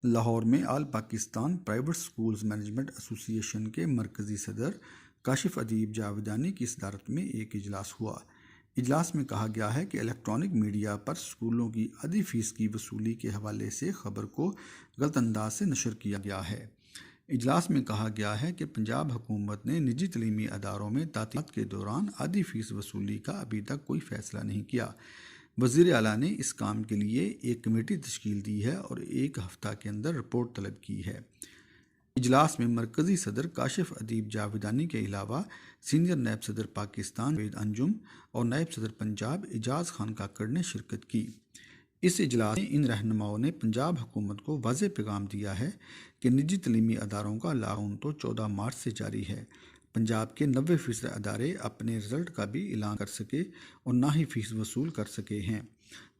لاہور میں آل Pakistan private schools management ایسوسی ایشن کے مرکزی صدر کاشف ادیب جاویدانی کی صدارت میں ایک اجلاس ہوا۔ اجلاس میں کہا گیا ہے کہ الیکٹرانک میڈیا پر سکولوں کی آدھی فیس کی وصولی کے حوالے سے خبر کو غلط انداز سے نشر کیا گیا ہے۔ اجلاس میں کہا گیا ہے کہ پنجاب حکومت نے نجی تعلیمی اداروں میں تعطیلات کے دوران آدھی فیس وصولی کا ابھی تک کوئی فیصلہ نہیں کیا۔ وزیر اعلیٰ نے اس کام کے لیے ایک کمیٹی تشکیل دی ہے اور ایک ہفتہ کے اندر رپورٹ طلب کی ہے۔ اجلاس میں مرکزی صدر کاشف ادیب جاویدانی کے علاوہ سینئر نائب صدر پاکستان جاوید انجم اور نائب صدر پنجاب اعجاز خان کاکڑ نے شرکت کی۔ اس اجلاس میں ان رہنماؤں نے پنجاب حکومت کو واضح پیغام دیا ہے کہ نجی تعلیمی اداروں کا لاک ڈاؤن تو 14 مارچ سے جاری ہے۔ پنجاب کے 90% ادارے اپنے رزلٹ کا بھی اعلان کر سکے اور نہ ہی فیس وصول کر سکے ہیں۔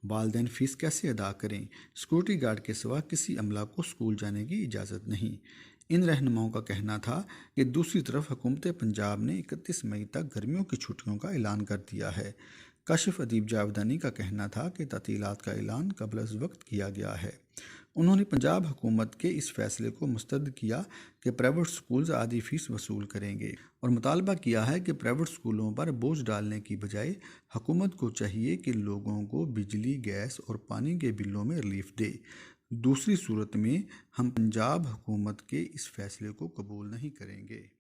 والدین فیس کیسے ادا کریں؟ سیکورٹی گارڈ کے سوا کسی عملہ کو اسکول جانے کی اجازت نہیں۔ ان رہنماؤں کا کہنا تھا کہ دوسری طرف حکومت پنجاب نے 31 مئی تک گرمیوں کی چھٹیوں کا اعلان کر دیا ہے۔ کاشف ادیب جاویدانی کا کہنا تھا کہ تعطیلات کا اعلان قبل از وقت کیا گیا ہے۔ انہوں نے پنجاب حکومت کے اس فیصلے کو مسترد کیا کہ پرائیویٹ سکولز آدھی فیس وصول کریں گے اور مطالبہ کیا ہے کہ پرائیویٹ سکولوں پر بوجھ ڈالنے کی بجائے حکومت کو چاہیے کہ لوگوں کو بجلی، گیس اور پانی کے بلوں میں ریلیف دے۔ دوسری صورت میں ہم پنجاب حکومت کے اس فیصلے کو قبول نہیں کریں گے۔